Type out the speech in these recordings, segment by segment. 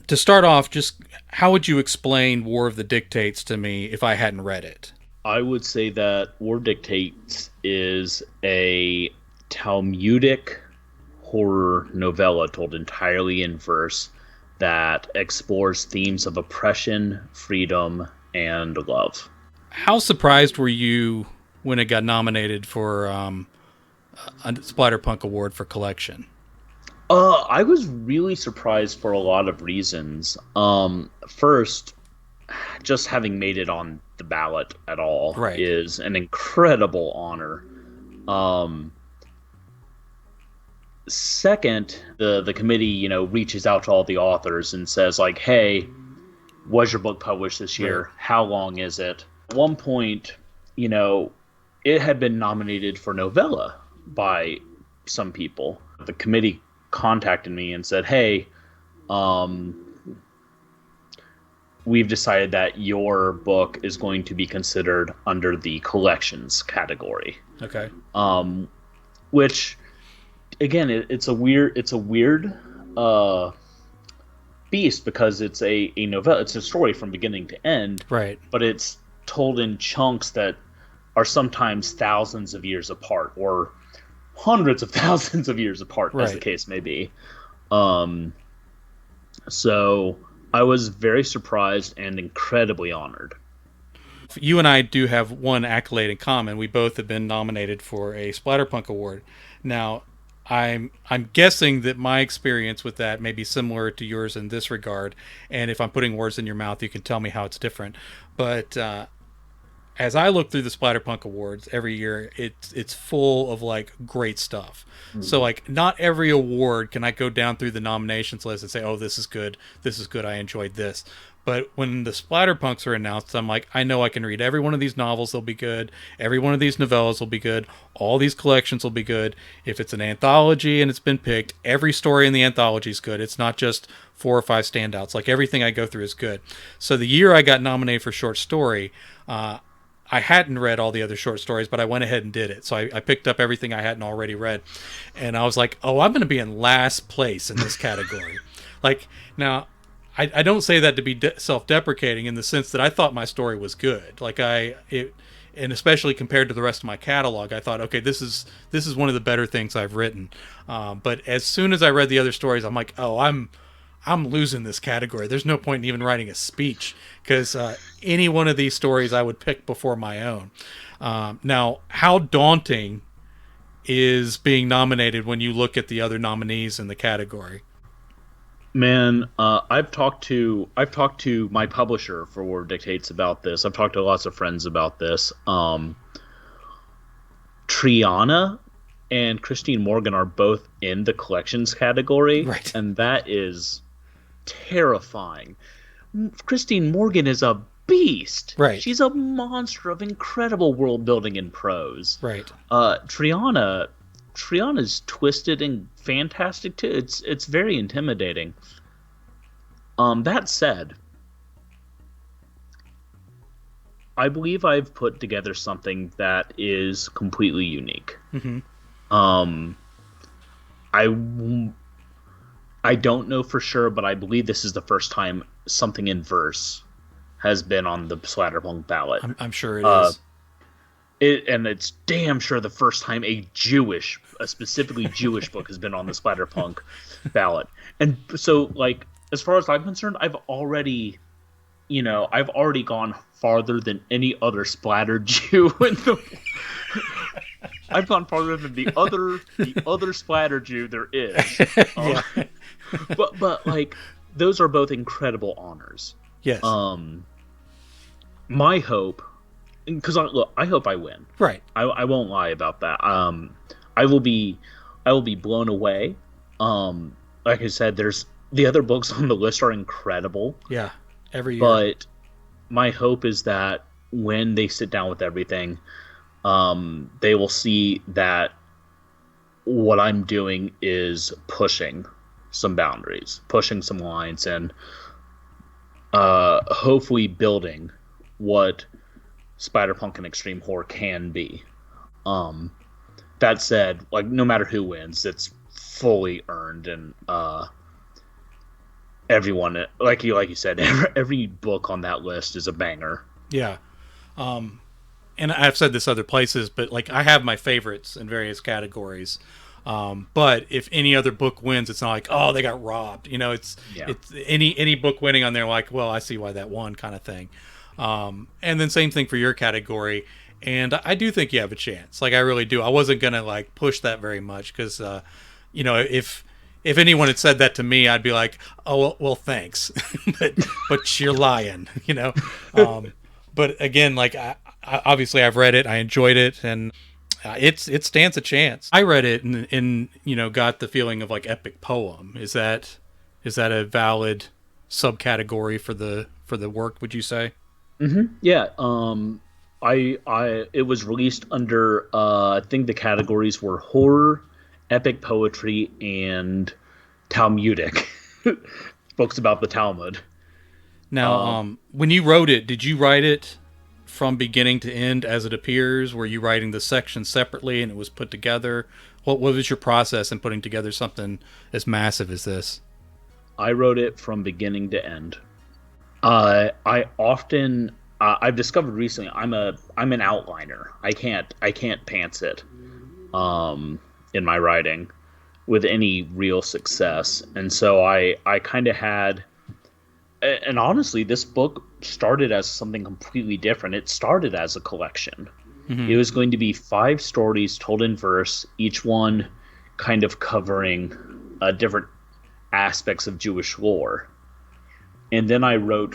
To start off, just how would you explain War of the Dictates to me if I hadn't read it? I would say that War Dictates is a Talmudic horror novella told entirely in verse that explores themes of oppression, freedom, and love. How surprised were you when it got nominated for a Splatterpunk Award for collection? I was really surprised for a lot of reasons. First, just having made it on the ballot at all Right. is an incredible honor. Um, Second, the committee, reaches out to all the authors and says like, "Hey, was your book published this Right. year? How long is it?" At one point, you know, it had been nominated for novella by some people. The committee contacted me and said, "Hey, um, we've decided that your book is going to be considered under the collections category." Okay. Which, again, it's a weird uh, beast because it's a novella. It's a story from beginning to end, Right. but it's told in chunks that are sometimes thousands of years apart or hundreds of thousands of years apart, as the Right. case may be. Um, so I was very surprised and incredibly honored. You and I do have one accolade in common. We both have been nominated for a Splatterpunk Award. Now, I'm guessing that my experience with that may be similar to yours in this regard. And if I'm putting words in your mouth, you can tell me how it's different. But as I look through the Splatterpunk Awards every year, it's full of like great stuff. So like not every award can I go down through the nominations list and say, "Oh, this is good, I enjoyed this." But when the Splatterpunks are announced, I'm like, I know I can read every one of these novels, they'll be good. Every one of these novellas will be good. All these collections will be good. If it's an anthology and it's been picked, every story in the anthology is good. It's not just four or five standouts. Like everything I go through is good. So the year I got nominated for short story, I hadn't read all the other short stories, but I went ahead and did it. So I picked up everything I hadn't already read. And I was like, oh, I'm going to be in last place in this category. Like, now, I don't say that to be self-deprecating in the sense that I thought my story was good. And especially compared to the rest of my catalog, I thought, okay, this is one of the better things I've written. But as soon as I read the other stories, I'm like, oh, I'm losing this category. There's no point in even writing a speech because any one of these stories I would pick before my own. Now, how daunting is being nominated when you look at the other nominees in the category? Man, I've talked to my publisher for War Dictates about this. I've talked to lots of friends about this. Triana and Christine Morgan are both in the collections category, Right. and that is terrifying. Christine Morgan is a beast. Right. She's a monster of incredible world building and prose. Right. Triana's twisted and fantastic too. It's very intimidating. That said, I believe I've put together something that is completely unique. Mm-hmm. Um, I I don't know for sure, but I believe this is the first time something in verse has been on the Splatterpunk ballot. I'm sure it Uh, is. and it's damn sure the first time a specifically Jewish book has been on the Splatterpunk ballot. And so, like, as far as I'm concerned, I've already gone farther than any other splatter Jew in the. I've gone farther than the other splatter Jew there is. Yeah. But like, those are both incredible honors. Yes. Um, my hope, because I hope I win. Right. I won't lie about that. I will be I will be blown away. Like I said, there's the other books on the list are incredible, Yeah. Every year. but my hope is that when they sit down with everything, they will see that what I'm doing is pushing some boundaries, pushing some lines, and hopefully building what Spider-Punk and Extreme Horror can be. Um, that said, like no matter who wins, it's fully earned, and everyone, like you said, every book on that list is a banger. Yeah. And I've said this other places, but like I have my favorites in various categories. But if any other book wins, it's not like, oh, they got robbed. You know, Yeah. it's any book winning on there, like, well, I see why that won, kind of thing. And then same thing for your category. And I do think you have a chance. Like I really do. I wasn't gonna like push that very much because, you know, if anyone had said that to me, I'd be like, oh well thanks, but you're lying. You know. But again, like obviously I've read it, I enjoyed it, and it stands a chance. I read it and you know got the feeling of like epic poem. Is that a valid subcategory for the work? Would you say? Yeah. I it was released under I think the categories were horror, epic poetry, and Talmudic books about the Talmud. Now, Um, when you wrote it, did you write it from beginning to end as it appears? Were you writing the sections separately and it was put together? What was your process in putting together something as massive as this? I wrote it from beginning to end. I often I've discovered recently I'm an outliner. I can't pants it in my writing with any real success, and so I kind of had. And honestly, this book started as something completely different. It started as a collection. Mm-hmm. It was going to be 5 stories told in verse, each one kind of covering different aspects of Jewish lore. And then I wrote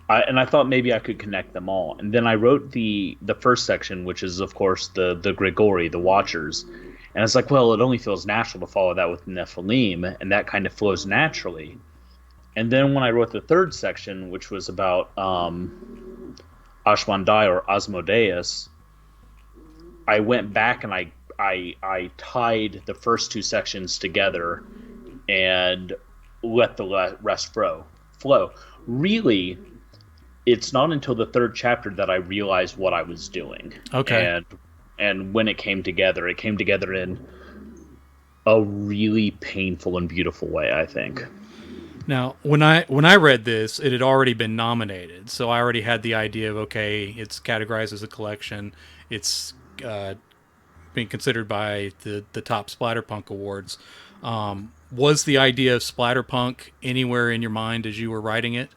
and I thought maybe I could connect them all. And then I wrote the first section, which is of course the Grigori, the Watchers. And it's like, well, it only feels natural to follow that with Nephilim, and that kind of flows naturally. And then when I wrote the third section, which was about Ashmandai or Asmodeus, I went back and I tied the first two sections together and let the rest flow. Really, it's not until the third chapter that I realized what I was doing. Okay. And when it came together in a really painful and beautiful way, I think. Now, when I read this, it had already been nominated, so I already had the idea of okay, it's categorized as a collection. It's being considered by the top Splatterpunk awards. Was the idea of Splatterpunk anywhere in your mind as you were writing it?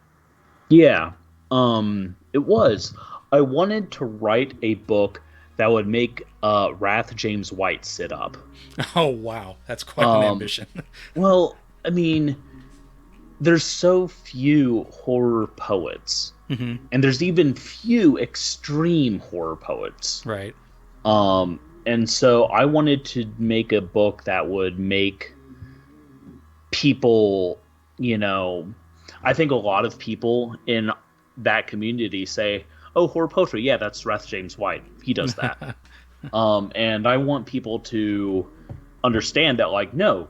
Yeah, it was. I wanted to write a book that would make Wrath James White sit up. Oh wow, that's quite an Um, ambition. well, I mean, there's so few horror poets, Hmm. and there's even few extreme horror poets. Right. And so I wanted to make a book that would make people, you know, I think a lot of people in that community say, "Oh, horror poetry, yeah, that's Wrath James White. He does that." And I want people to understand that, like, no,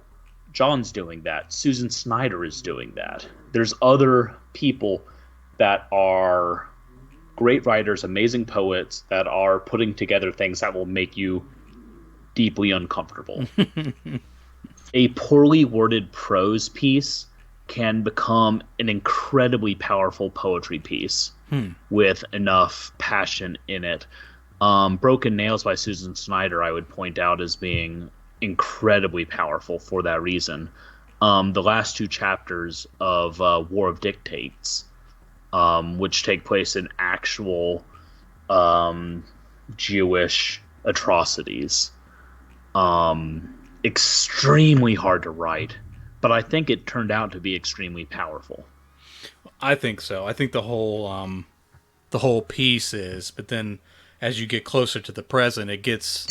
John's doing that. Susan Snyder is doing that. There's other people that are great writers, amazing poets that are putting together things that will make you deeply uncomfortable. A poorly worded prose piece can become an incredibly powerful poetry piece Hmm. with enough passion in it. Broken Nails by Susan Snyder, I would point out as being incredibly powerful for that reason. The last two chapters of War of Dictates, which take place in actual um, Jewish atrocities, extremely hard to write, but I think it turned out to be extremely powerful. I think so. I think the whole piece is, but then as you get closer to the present, it gets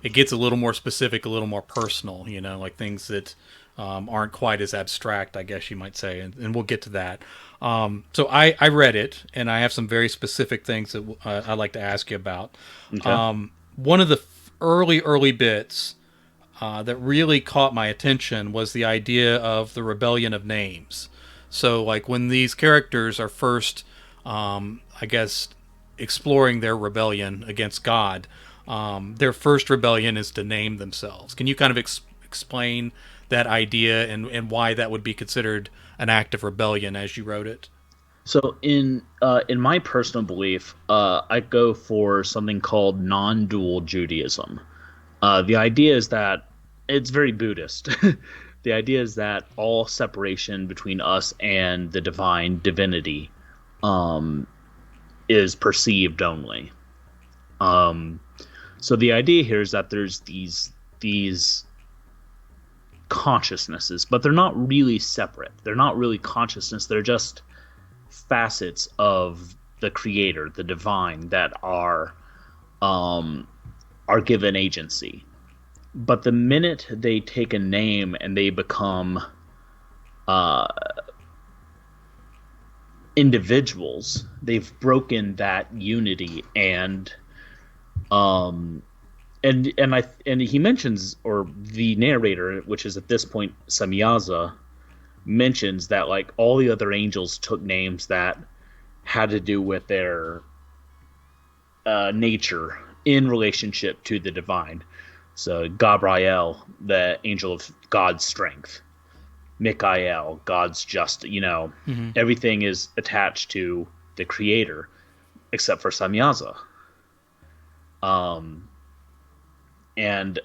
a little more specific, a little more personal. You know, like things that aren't quite as abstract, I guess you might say, and we'll get to that. So I read it, and I have some very specific things that I'd like to ask you about. Okay. One of the early bits that really caught my attention was the idea of the rebellion of names. So, like when these characters are first, I guess, exploring their rebellion against God, their first rebellion is to name themselves. Can you kind of explain that idea and why that would be considered an act of rebellion as you wrote it. So in my personal belief, I go for something called non-dual Judaism. The idea is that it's very Buddhist. The idea is that all separation between us and the divine divinity um, is perceived only. Um, so the idea here is that there's these consciousnesses, but they're not really separate. They're not really consciousness. They're just facets of the creator, the divine, that um, are given agency. But the minute they take a name and they become uh, individuals, they've broken that unity. Um, and he mentions, or the narrator, which is at this point Samyaza, mentions that like all the other angels took names that had to do with their nature in relationship to the divine. So Gabriel, the angel of God's strength; Michael, God's just. Mm-hmm. Everything is attached to the creator, except for Samyaza. Um, and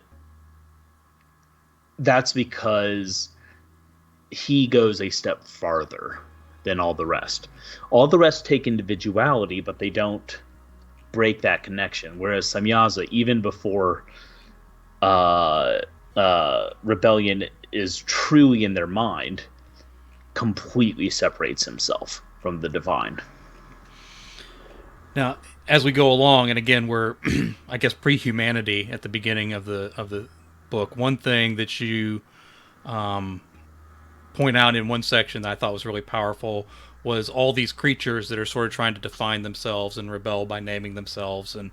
that's because he goes a step farther than all the rest. All the rest take individuality, but they don't break that connection. Whereas Samyaza, even before rebellion is truly in their mind, completely separates himself from the divine. Now, as we go along, and again, we're, I guess, pre-humanity at the beginning of the book. One thing that you point out in one section that I thought was really powerful was all these creatures that are sort of trying to define themselves and rebel by naming themselves and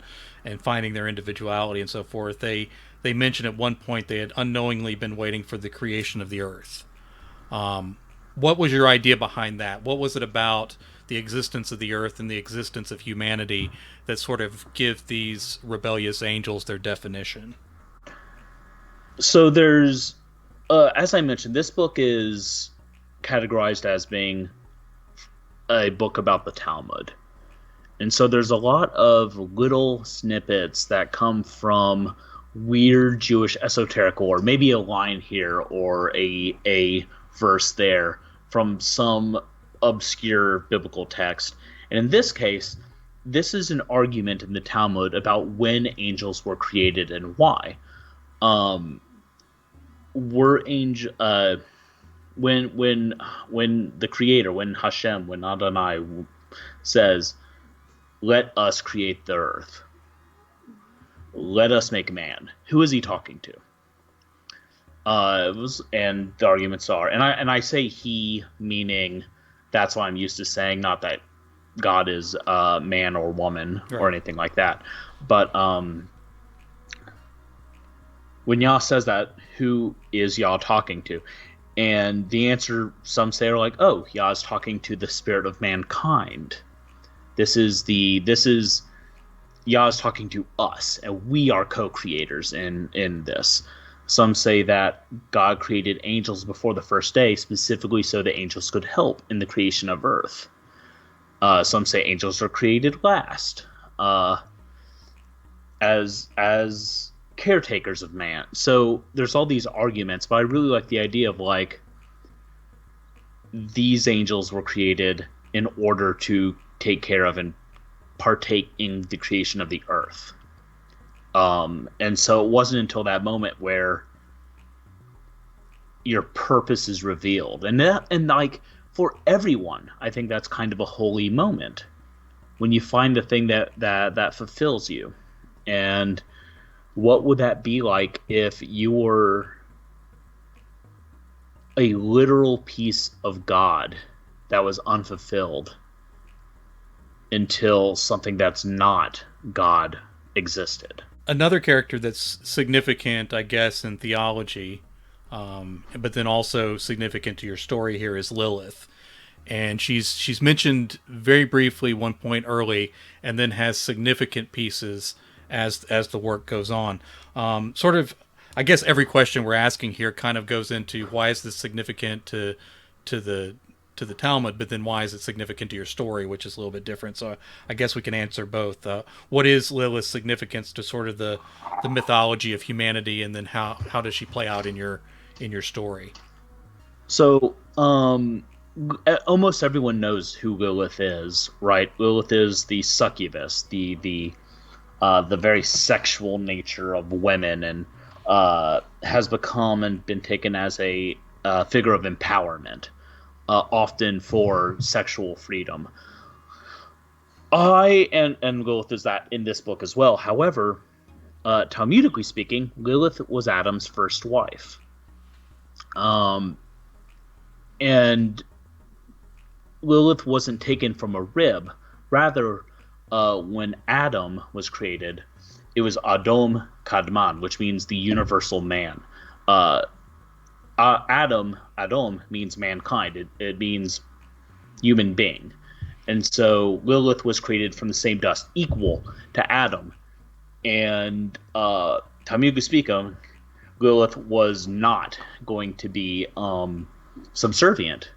finding their individuality and so forth. They mentioned at one point they had unknowingly been waiting for the creation of the earth. What was your idea behind that? What was it about the existence of the earth and the existence of humanity that sort of give these rebellious angels their definition? So there's, as I mentioned, this book is categorized as being a book about the Talmud. And so there's a lot of little snippets that come from weird Jewish esoteric, or maybe a line here or a verse there from some obscure biblical text. And in this case, this is an argument in the Talmud about when angels were created and why. Were angel when the creator, when Hashem, when Adonai says, let us create the earth, let us make man, who is he talking to? And the arguments are, and I say he, meaning that's what I'm used to saying, not that God is man or woman, right, or anything like that. But when Yah says that, who is Yah talking to? And the answer, some say, are like, oh, Yah is talking to the spirit of mankind. This is Yah is talking to us, and we are co-creators in this. Some say that God created angels before the first day, specifically so the angels could help in the creation of earth. Some say angels are created last, as caretakers of man. So there's all these arguments, but I really like the idea of like these angels were created in order to take care of and partake in the creation of the earth. And so it wasn't until that moment where your purpose is revealed. And like for everyone, I think that's kind of a holy moment when you find the thing that fulfills you. And what would that be like if you were a literal piece of God that was unfulfilled until something that's not God existed? Another character that's significant, I guess, in theology, but then also significant to your story here is Lilith. And she's mentioned very briefly one point early, and then has significant pieces as the work goes on. Sort of, I guess every question we're asking here kind of goes into why is this significant to the to the Talmud, but then why is it significant to your story, which is a little bit different. So I guess we can answer both. What is Lilith's significance to sort of the mythology of humanity, and then how does she play out in your story? So, almost everyone knows who Lilith is, right? Lilith is the succubus, the very sexual nature of women, and has become and been taken as a figure of empowerment, often for sexual freedom. And Lilith is that in this book as well. However, Talmudically speaking, Lilith was Adam's first wife. Um, and Lilith wasn't taken from a rib. Rather, when Adam was created, it was Adom Kadman, which means the universal man. Uh, Adom means mankind. It means human being. And so Lilith was created from the same dust, equal to Adam. And Talmudically speaking, Lilith was not going to be subservient.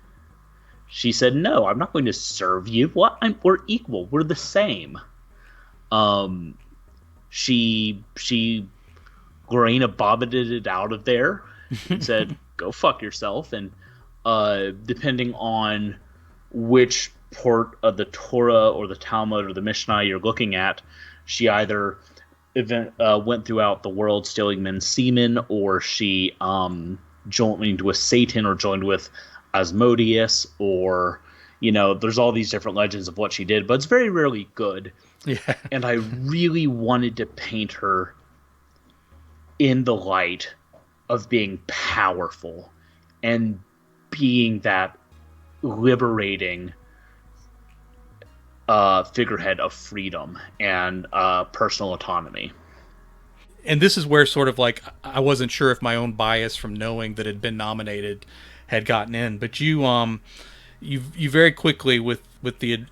She said, "No, I'm not going to serve you. What? We're equal. We're the same." Um, she Lorena vomited it out of there and said, "Go fuck yourself." And depending on which part of the Torah or the Talmud or the Mishnah you're looking at, she either went throughout the world stealing men's semen, or she joined with Satan, or joined with Asmodeus, or there's all these different legends of what she did, but it's very rarely good. Yeah. And I really wanted to paint her in the light of being powerful and being that liberating figurehead of freedom and personal autonomy. And this is where sort of like I wasn't sure if my own bias from knowing that it had been nominated had gotten in, but you very quickly with with the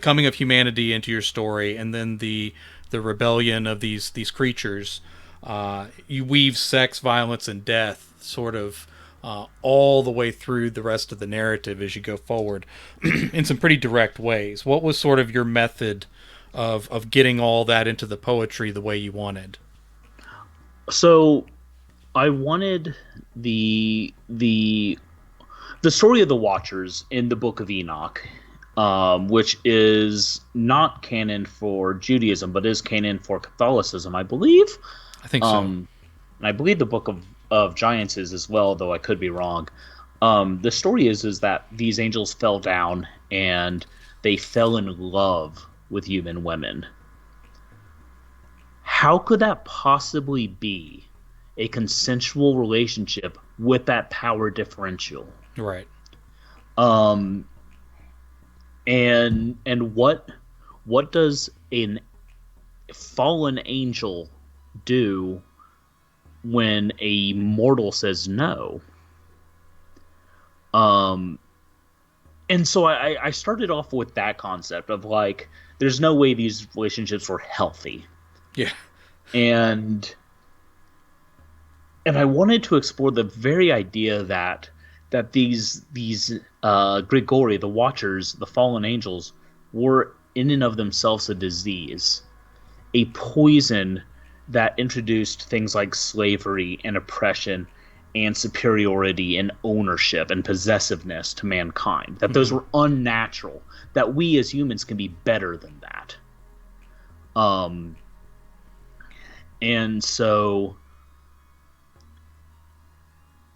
coming of humanity into your story, and then the rebellion of these creatures, you weave sex, violence, and death sort of all the way through the rest of the narrative as you go forward in some pretty direct ways. What was sort of your method of getting all that into the poetry the way you wanted? So I wanted the story of the Watchers in the Book of Enoch, which is not canon for Judaism, but is canon for Catholicism, I believe. I think so. And I believe the Book of Giants is as well, though I could be wrong. The story is that these angels fell down and they fell in love with human women. How could that possibly be a consensual relationship with that power differential? Right. Um, and what does a fallen angel do when a mortal says no? And so I started off with that concept of like, there's no way these relationships were healthy. Yeah. And I wanted to explore the very idea that these Grigori, the Watchers, the fallen angels, were in and of themselves a disease, a poison that introduced things like slavery and oppression and superiority and ownership and possessiveness to mankind. That those were unnatural. That we as humans can be better than that. And so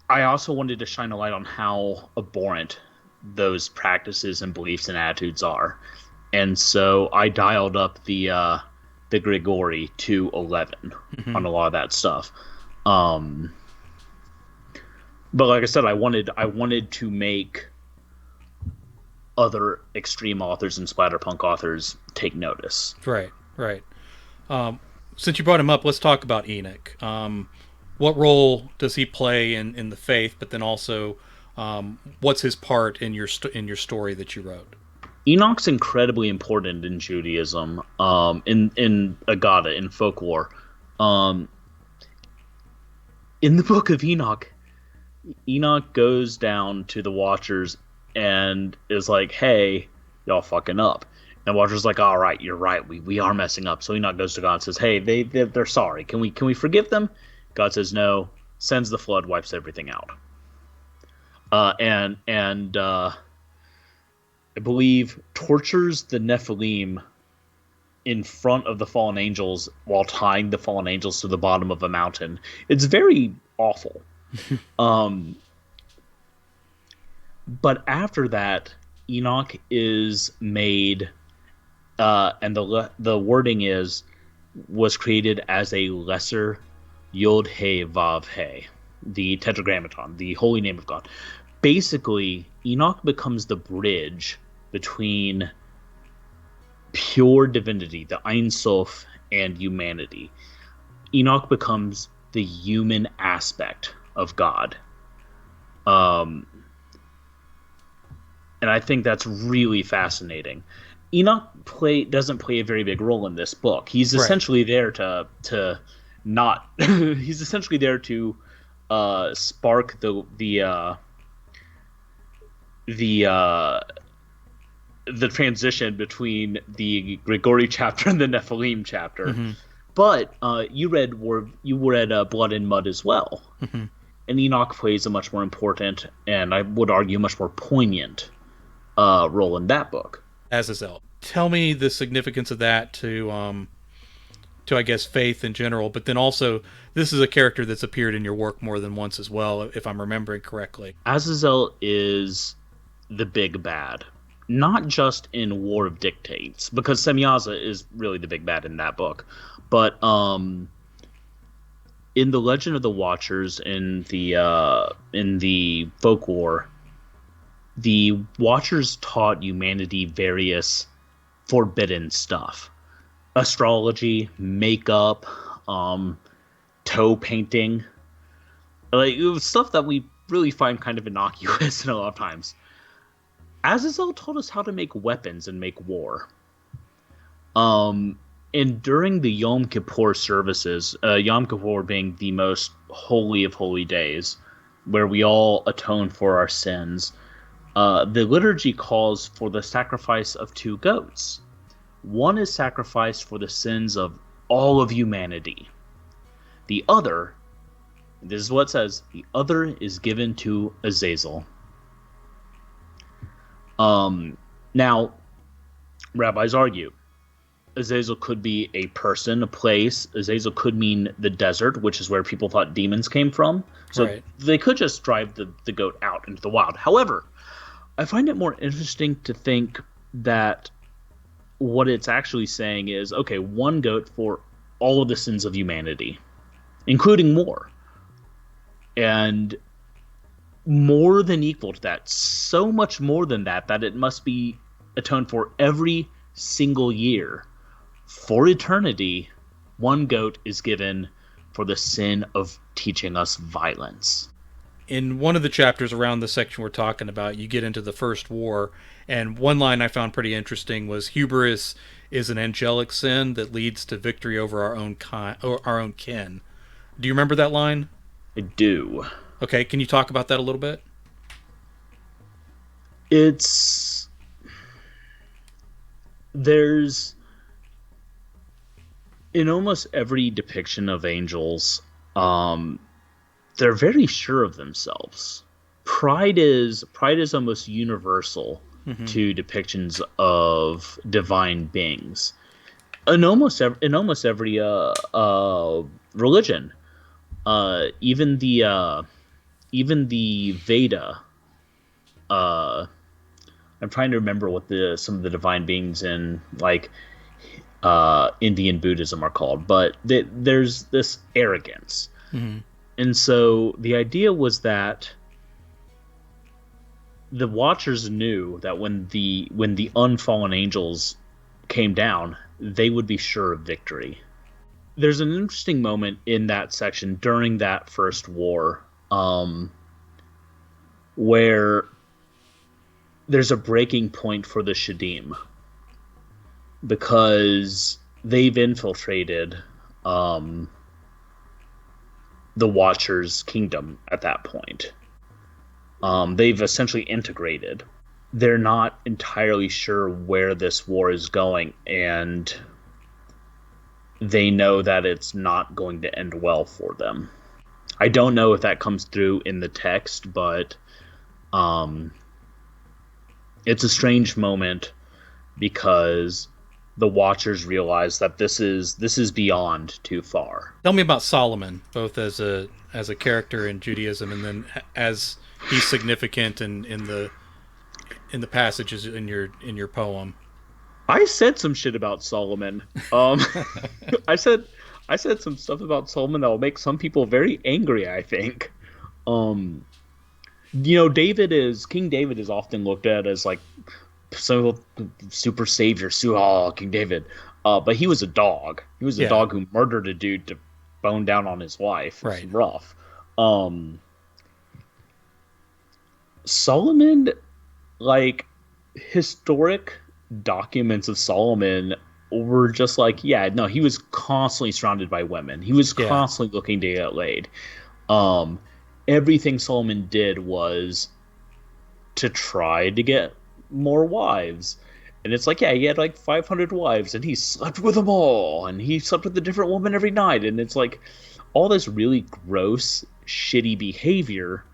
I also wanted to shine a light on how abhorrent those practices and beliefs and attitudes are. And so I dialed up the Grigori to 11 on a lot of that stuff. But like I said, I wanted to make other extreme authors and splatterpunk authors take notice. Right. Right. Since you brought him up, let's talk about Enoch. What role does he play in the faith? But then also, what's his part in your story that you wrote? Enoch's incredibly important in Judaism, in Agada, in folklore. in the book of Enoch, Enoch goes down to the Watchers and is like, "Hey, y'all fucking up." And Watchers like, "All right, you're right. We are messing up." So Enoch goes to God and says, "Hey, they're sorry. Can we forgive them?" God says no. Sends the flood, wipes everything out. And I believe tortures the Nephilim in front of the fallen angels while tying the fallen angels to the bottom of a mountain. It's very awful. But after that, Enoch is made, and the wording was created as a lesser Yod He Vav He, the Tetragrammaton, the holy name of God. Basically, Enoch becomes the bridge between pure divinity, the Ein Sof, and humanity. Enoch becomes the human aspect of God. And I think that's really fascinating. Enoch doesn't play a very big role in this book. He's essentially there to not. He's essentially there to spark the transition between the Grigori chapter and the Nephilim chapter. Mm-hmm. But you read Blood and Mud as well, mm-hmm. and Enoch plays a much more important, and I would argue much more poignant role in that book. Azazel. Tell me the significance of that to I guess faith in general, but then also this is a character that's appeared in your work more than once as well, if I'm remembering correctly. Azazel is the big bad, not just in War of Dictates, because Semyaza is really the big bad in that book, but in the Legend of the Watchers, in the folklore, the Watchers taught humanity various forbidden stuff. Astrology, makeup, toe painting. Like, it was stuff that we really find kind of innocuous in a lot of times. Azazel taught us how to make weapons and make war. And during the Yom Kippur services, Yom Kippur being the most holy of holy days, where we all atone for our sins, the liturgy calls for the sacrifice of 2 goats. One is sacrificed for the sins of all of humanity. The other, this is what it says, the other is given to Azazel. Now, rabbis argue, Azazel could be a person, a place. Azazel could mean the desert, which is where people thought demons came from. So They could just drive the goat out into the wild. However, I find it more interesting to think that what it's actually saying is, okay, 1 goat for all of the sins of humanity, including more. And more than equal to that, so much more than that it must be atoned for every single year. For eternity, 1 goat is given for the sin of teaching us violence. In one of the chapters around the section we're talking about, you get into the first war, and one line I found pretty interesting was, hubris is an angelic sin that leads to victory over our own kin. Do you remember that line? I do. Okay, can you talk about that a little bit? There's, in almost every depiction of angels, they're very sure of themselves. Pride is almost universal to depictions of divine beings. In almost every religion, even the Veda. I'm trying to remember what some of the divine beings in like Indian Buddhism are called, but there's this arrogance. Mm-hmm. And so the idea was that the Watchers knew that when the unfallen angels came down, they would be sure of victory. There's an interesting moment in that section during that first war, where there's a breaking point for the Shadim, because they've infiltrated the Watcher's kingdom at that point. They've essentially integrated. They're not entirely sure where this war is going, and they know that it's not going to end well for them. I don't know if that comes through in the text, but it's a strange moment because the Watchers realize that this is beyond too far. Tell me about Solomon, both as a character in Judaism, and then as he's significant in the passages in your poem. I said some shit about Solomon. I said some stuff about Solomon that will make some people very angry, I think. King David is often looked at as like so super savior, King David. But he was a dog. He was a dog who murdered a dude to bone down on his wife. Right. It's rough. Solomon, like, historic documents of Solomon were just like, he was constantly surrounded by women. He was constantly looking to get laid. Everything Solomon did was to try to get more wives. And it's like, he had like 500 wives, and he slept with them all, and he slept with a different woman every night. And it's like all this really gross, shitty behavior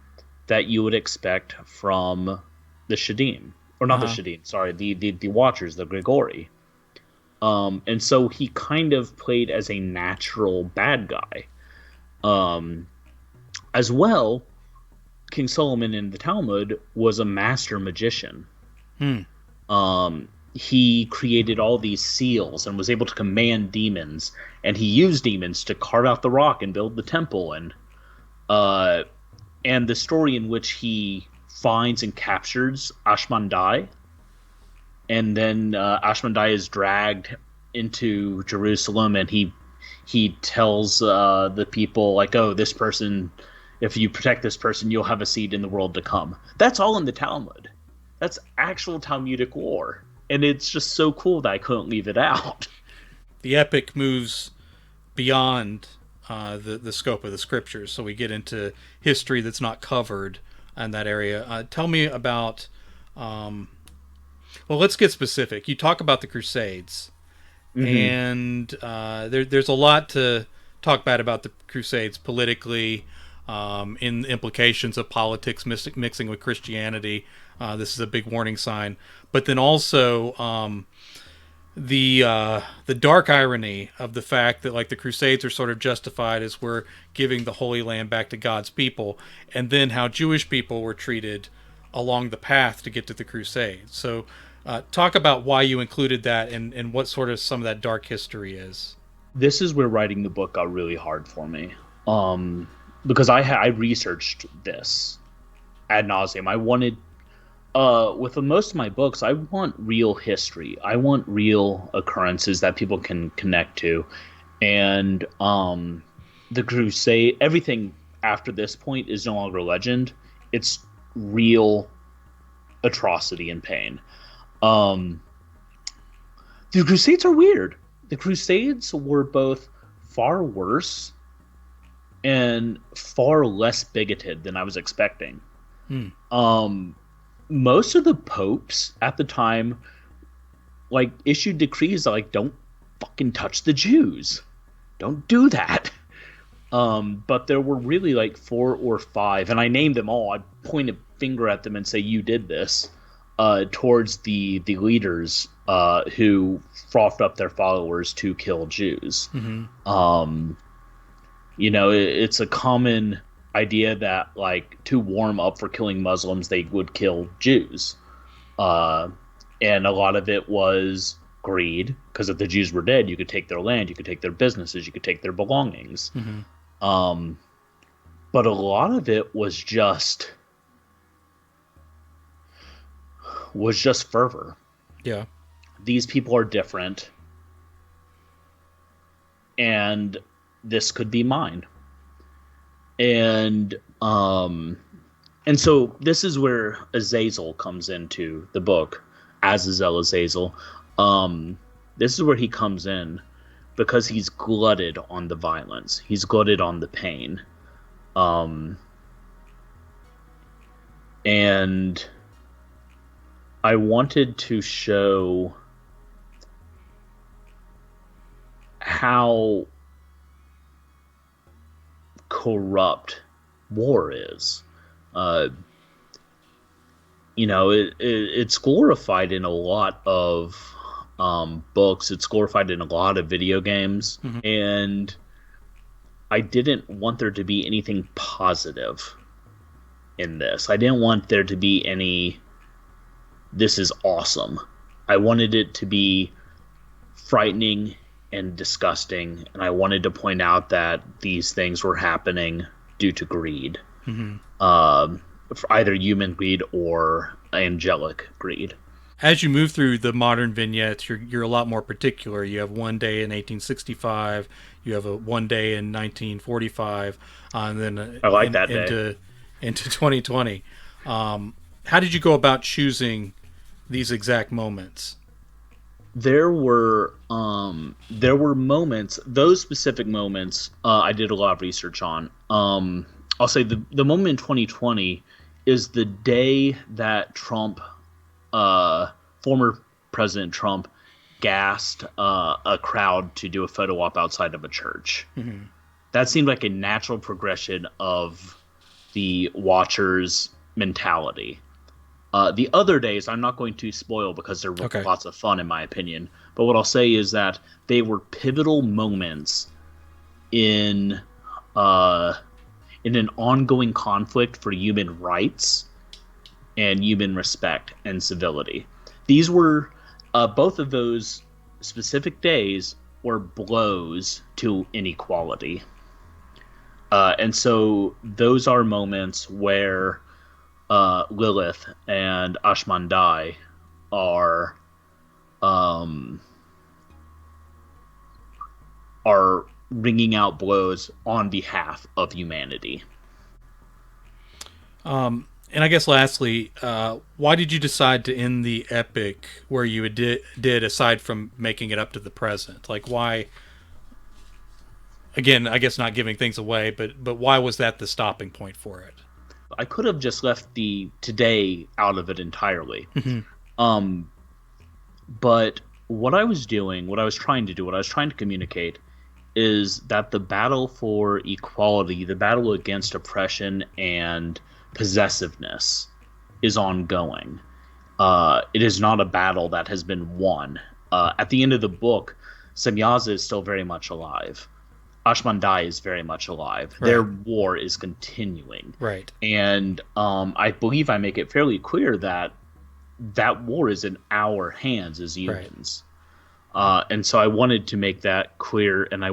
that you would expect from the Shadim. Or not the Shadim, sorry, the Watchers, the Grigori. And so he kind of played as a natural bad guy. As well, King Solomon in the Talmud was a master magician. He created all these seals and was able to command demons, and he used demons to carve out the rock and build the temple. And the story in which he finds and captures Ashmandai, and then Ashmandai is dragged into Jerusalem, and he tells the people, like, oh, this person, if you protect this person, you'll have a seat in the world to come. That's all in the Talmud. That's actual Talmudic lore. And it's just so cool that I couldn't leave it out. The epic moves beyond the scope of the scriptures, so we get into history that's not covered in that area. Tell me about... well, let's get specific. You talk about the Crusades. And there's a lot to talk bad about the Crusades politically, in the implications of politics mixing with Christianity. This is a big warning sign. But then also the dark irony of the fact that, like, the Crusades are sort of justified as we're giving the Holy Land back to God's people, and then how Jewish people were treated along the path to get to the Crusades. So talk about why you included that, and what sort of some of that dark history is. This is where writing the book got really hard for me. Because I researched this ad nauseum. I wanted, with most of my books, I want real history. I want real occurrences that people can connect to. And the Crusade, everything after this point is no longer legend. It's real atrocity and pain. The Crusades are weird. The Crusades were both far worse and far less bigoted than I was expecting. Most of the popes at the time, like, issued decrees like, don't fucking touch the Jews. Don't do that. But there were really like 4 or 5, and I named them all. I point a finger at them and say, you did this, towards the leaders who frothed up their followers to kill Jews. It's a common idea that, like, to warm up for killing Muslims, they would kill Jews. And a lot of it was greed, because if the Jews were dead, you could take their land, you could take their businesses, you could take their belongings. But a lot of it was just fervor. Yeah. These people are different, and this could be mine. And so this is where Azazel comes into the book, Azazel Azazel. This is where he comes in, because he's glutted on the violence. He's glutted on the pain. Um, and I wanted to show how corrupt war is. Uh, it's glorified in a lot of books. It's glorified in a lot of video games, Mm-hmm. and I didn't want there to be anything positive in this. I didn't want there to be any, this is awesome. I wanted it to be frightening and disgusting, and I wanted to point out that these things were happening due to greed. Mm-hmm. Either human greed or angelic greed. As you move through the modern vignettes, you're a lot more particular. You have one day in 1865, you have a one day in 1945, and then I like that day. into 2020. How did you go about choosing these exact moments? There were moments, those specific moments. I did a lot of research on. I'll say the moment in 2020 is the day that Trump, former President Trump, gassed a crowd to do a photo op outside of a church. Mm-hmm. That seemed like a natural progression of the watcher's mentality. The other days, I'm not going to spoil because they're Okay. lots of fun, in my opinion. But what I'll say is that they were pivotal moments in in an ongoing conflict for human rights and human respect and civility. These were both of those specific days were blows to inequality, and so those are moments where Lilith and Ashmandai are are ringing out blows on behalf of humanity. And I guess lastly, why did you decide to end the epic where you did aside from making it up to the present? Like why? Again, I guess not giving things away, but why was that the stopping point for it? I could have just left the today out of it entirely. Mm-hmm. Um, but what I was doing, what I was trying to do, what I was trying to communicate is that the battle for equality, the battle against oppression and possessiveness is ongoing. It is not a battle that has been won. At the end of the book, Semyaza is still very much alive. Ashmandai is very much alive. Right. Their war is continuing. Right. And I believe I make it fairly clear that that war is in our hands as humans. Right. And so I wanted to make that clear, and I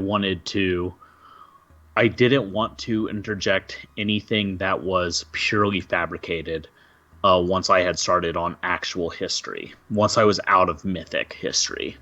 didn't want to interject anything that was purely fabricated once I had started on actual history, once I was out of mythic history.